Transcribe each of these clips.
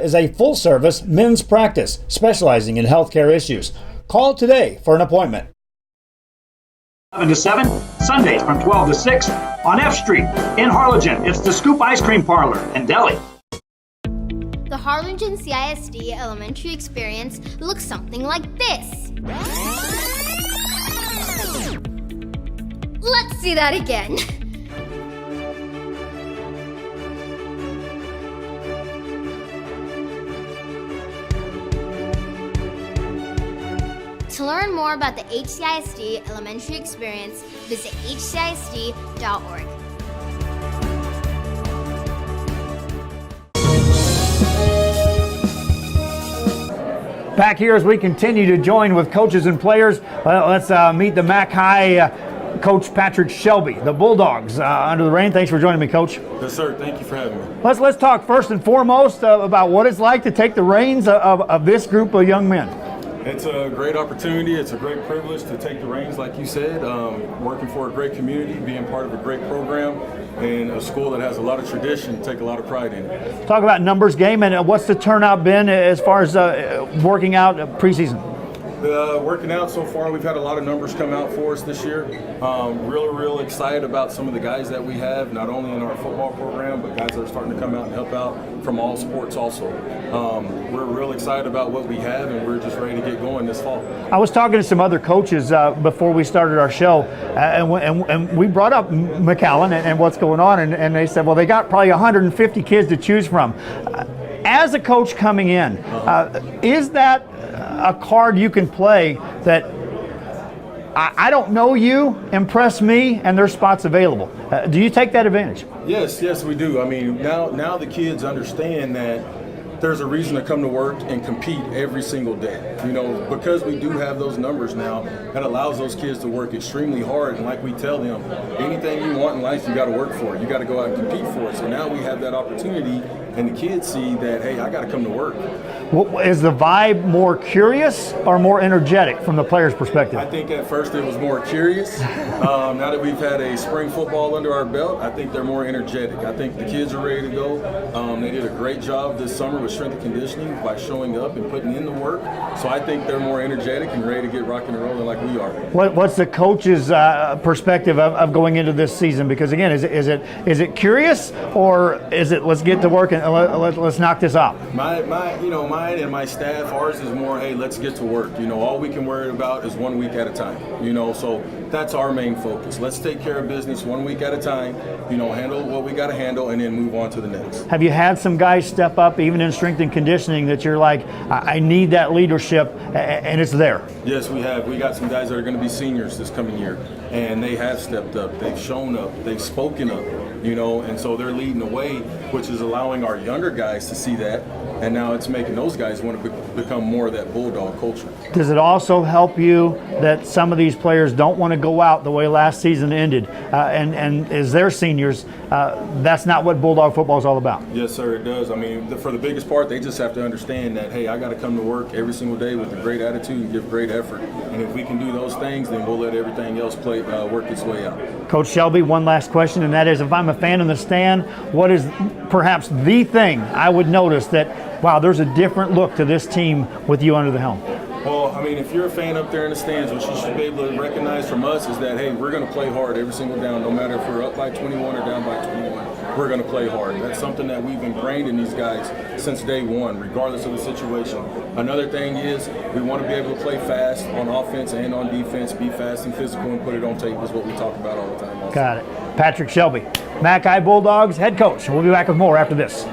is a full-service men's practice specializing in healthcare issues. Call today for an appointment. 11 to 7, Sundays from 12 to 6 on F Street in Harlingen. It's the Scoop Ice Cream Parlor and Deli. The Harlingen CISD elementary experience looks something like this. Let's see that again. To learn more about the HCISD elementary experience, visit hcisd.org. Back here as we continue to join with coaches and players. Let's meet the Mac High coach Patrick Shelby, the Bulldogs under the rain. Thanks for joining me, Coach. Yes, sir. Thank you for having me. Let's talk first and foremost about what it's like to take the reins of this group of young men. It's a great opportunity. It's a great privilege to take the reins, like you said, working for a great community, being part of a great program, and a school that has a lot of tradition, take a lot of pride in it. Talk about numbers game, and what's the turnout been as far as working out preseason? Working out so far, we've had a lot of numbers come out for us this year. Real excited about some of the guys that we have, not only in our football program, but guys that are starting to come out and help out from all sports also. We're real excited about what we have, and we're just ready to get going this fall. I was talking to some other coaches before we started our show, and we brought up MCAllen and what's going on, and they said, well, they got probably 150 kids to choose from. As a coach coming in, is that a card you can play that I don't know you, impress me, and there's spots available? Do you take that advantage? Yes, we do. I mean, now the kids understand that there's a reason to come to work and compete every single day. You know, because we do have those numbers now, that allows those kids to work extremely hard. And like we tell them, anything you want in life, you got to work for it. You got to go out and compete for it. So now we have that opportunity, and the kids see that, hey, I got to come to work. Is the vibe more curious or more energetic from the player's perspective? I think at first it was more curious. Now that we've had a spring football under our belt, I think they're more energetic. I think the kids are ready to go. They did a great job this summer with strength and conditioning by showing up and putting in the work. So I think they're more energetic and ready to get rocking and rolling like we are. What's the coach's perspective of going into this season? Because again, is it curious, or is it let's get to work and let's knock this out? Mine and my staff, ours is more, hey, let's get to work. You know, all we can worry about is 1 week at a time. You know, so that's our main focus. Let's take care of business 1 week at a time. You know, handle what we got to handle, and then move on to the next. Have you had some guys step up, even in strength and conditioning, that you're like, I need that leadership, and it's there? Yes, we have. We got some guys that are going to be seniors this coming year, and they have stepped up. They've shown up. They've spoken up. You know, and so they're leading the way, which is allowing our younger guys to see that, and now it's making those guys want to become more of that Bulldog culture. Does it also help you that some of these players don't want to go out the way last season ended, and as they're seniors, that's not what Bulldog football is all about? Yes, sir, it does. I mean, for the biggest part, they just have to understand that, hey, I got to come to work every single day with a great attitude and give great effort, and if we can do those things, then we'll let everything else work its way out. Coach Shelby, one last question, and that is, if I'm a fan in the stand, what is perhaps the thing I would notice that, wow, there's a different look to this team with you under the helm? Well, I mean, if you're a fan up there in the stands, what you should be able to recognize from us is that, hey, we're going to play hard every single down, no matter if we're up by 21 or down by 21. We're going to play hard. That's something that we've ingrained in these guys since day one, regardless of the situation. Another thing is we want to be able to play fast on offense and on defense, be fast and physical, and put it on tape is what we talk about all the time also. Got it. Patrick Shelby, Mackay Bulldogs head coach. We'll be back with more after this.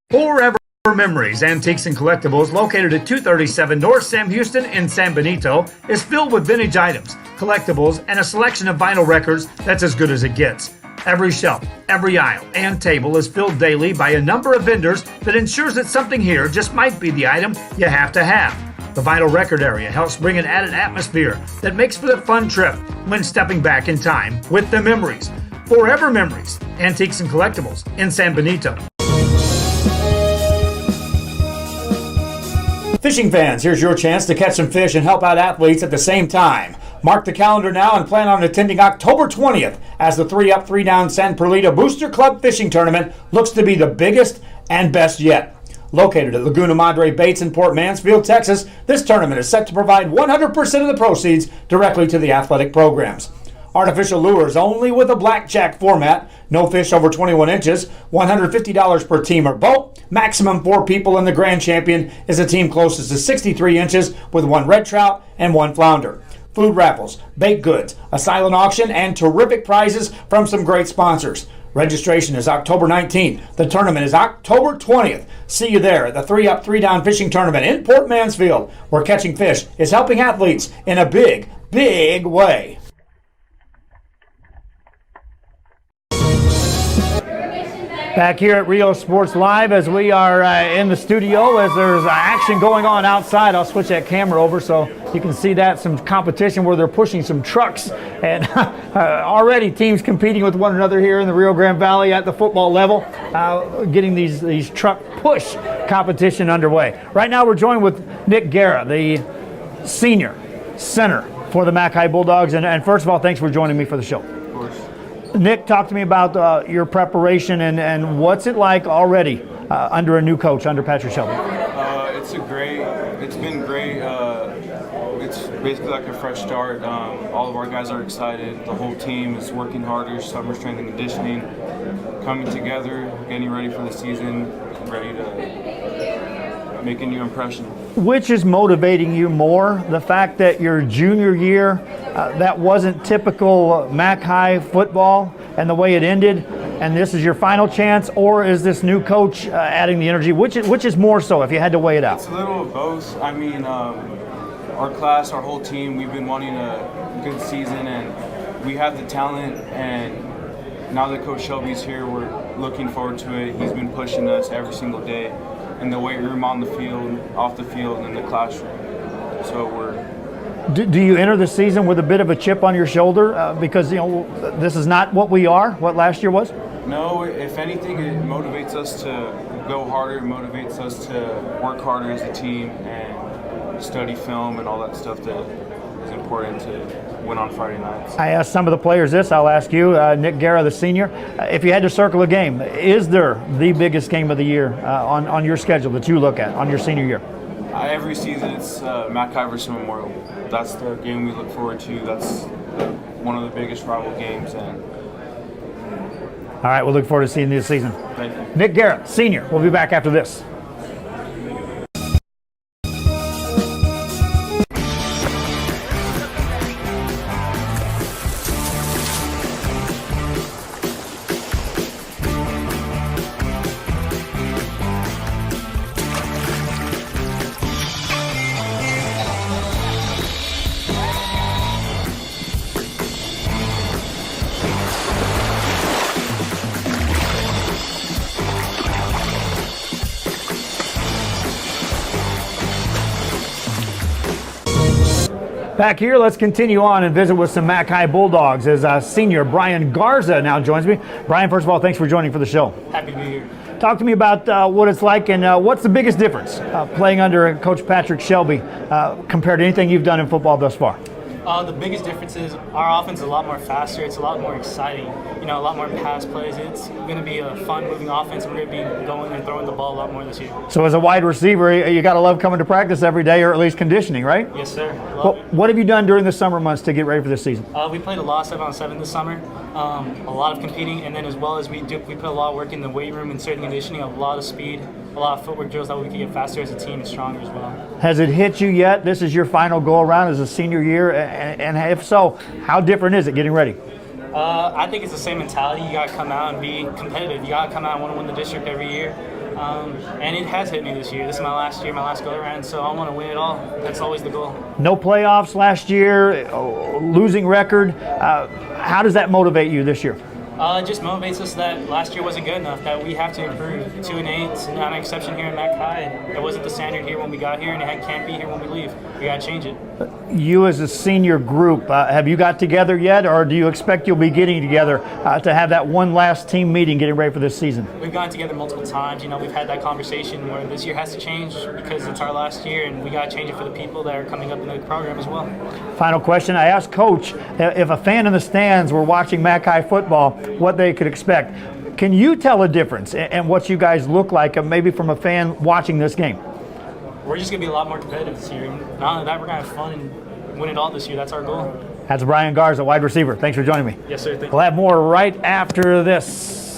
Forever Memories, Antiques and Collectibles, located at 237 North Sam Houston in San Benito, is filled with vintage items, collectibles, and a selection of vinyl records that's as good as it gets. Every shelf, every aisle, and table is filled daily by a number of vendors that ensures that something here just might be the item you have to have. The vinyl record area helps bring an added atmosphere that makes for the fun trip when stepping back in time with the memories. Forever Memories, Antiques and Collectibles in San Benito. Fishing fans, here's your chance to catch some fish and help out athletes at the same time. Mark the calendar now and plan on attending October 20th as the 3-Up, 3-Down San Perlita Booster Club Fishing Tournament looks to be the biggest and best yet. Located at Laguna Madre Bates in Port Mansfield, Texas, this tournament is set to provide 100% of the proceeds directly to the athletic programs. Artificial lures only with a blackjack format, no fish over 21 inches, $150 per team or boat, maximum 4 people, and the grand champion is a team closest to 63 inches with 1 red trout and 1 flounder. Food raffles, baked goods, a silent auction, and terrific prizes from some great sponsors. Registration is October 19th. The tournament is October 20th. See you there at the 3-Up, 3-Down Fishing Tournament in Port Mansfield, where catching fish is helping athletes in a big, big way. Back here at Rio Sports Live as we are in the studio as there's action going on outside. I'll switch that camera over so you can see that, some competition where they're pushing some trucks, and already teams competing with one another here in the Rio Grande Valley at the football level, getting these truck push competition underway. Right now we're joined with Nick Guerra, the senior center for the Mac High Bulldogs, and first of all, thanks for joining me for the show. Nick, talk to me about your preparation and what's it like already under a new coach, under Patrick Shelby? It's been great. It's basically like a fresh start. All of our guys are excited. The whole team is working harder, summer strength and conditioning, coming together, getting ready for the season, ready to make a new impression. Which is motivating you more? The fact that your junior year, that wasn't typical Mac High football and the way it ended, and this is your final chance, or is this new coach adding the energy? Which is more so, if you had to weigh it out? It's a little of both. I mean, our class, our whole team, we've been wanting a good season, and we have the talent, and now that Coach Shelby's here, we're looking forward to it. He's been pushing us every single day in the weight room, on the field, off the field, and in the classroom. So we're... Do you enter the season with a bit of a chip on your shoulder because this is not what last year was? No, if anything, it motivates us to go harder, it motivates us to work harder as a team and study film and all that stuff that is important to win on Friday nights. I asked some of the players this, I'll ask you, Nick Guerra, the senior, if you had to circle a game, is there the biggest game of the year on your schedule that you look at on your senior year? Every season it's Mac High versus Memorial. That's the game we look forward to. That's one of the biggest rival games. And all right, we'll look forward to seeing you this season. Thank you. Nick Guerra, senior. We'll be back after this. Back here, let's continue on and visit with some Mac High Bulldogs as senior Brian Garza now joins me. Brian, first of all, thanks for joining for the show. Happy to be here. Talk to me about what it's like and what's the biggest difference playing under Coach Patrick Shelby compared to anything you've done in football thus far? The biggest difference is our offense is a lot more faster. It's a lot more exciting. A lot more pass plays. It's going to be a fun moving offense. We're going to be going and throwing the ball a lot more this year. So as a wide receiver, you got to love coming to practice every day, or at least conditioning, right? Yes, sir. What have you done during the summer months to get ready for this season? We played a lot of 7-on-7 this summer. A lot of competing, and then as well as we put a lot of work in the weight room and strength and conditioning, a lot of speed, a lot of footwork drills that we can get faster as a team and stronger as well. Has it hit you yet? This is your final go around as a senior year, and if so, how different is it getting ready? I think it's the same mentality. You got to come out and be competitive. You got to come out and want to win the district every year. And it has hit me this year. This is my last year, my last go around, so I want to win it all. That's always the goal. No playoffs last year, losing record. How does that motivate you this year? It just motivates us that last year wasn't good enough, that we have to improve. 2-8 is not an exception here in Mac High. It wasn't the standard here when we got here, and it can't be here when we leave. We got to change it. You as a senior group, have you got together yet, or do you expect you'll be getting together to have that one last team meeting getting ready for this season? We've gotten together multiple times. We've had that conversation where this year has to change because it's our last year, and we got to change it for the people that are coming up in the program as well. Final question. I asked Coach if a fan in the stands were watching Mac High football, what they could expect. Can you tell a difference in what you guys look like, maybe from a fan watching this game? We're just going to be a lot more competitive this year. Not only that, we're going to have fun and win it all this year. That's our goal. That's Brian Garza, wide receiver. Thanks for joining me. Yes, sir. Thank you. We'll have more right after this.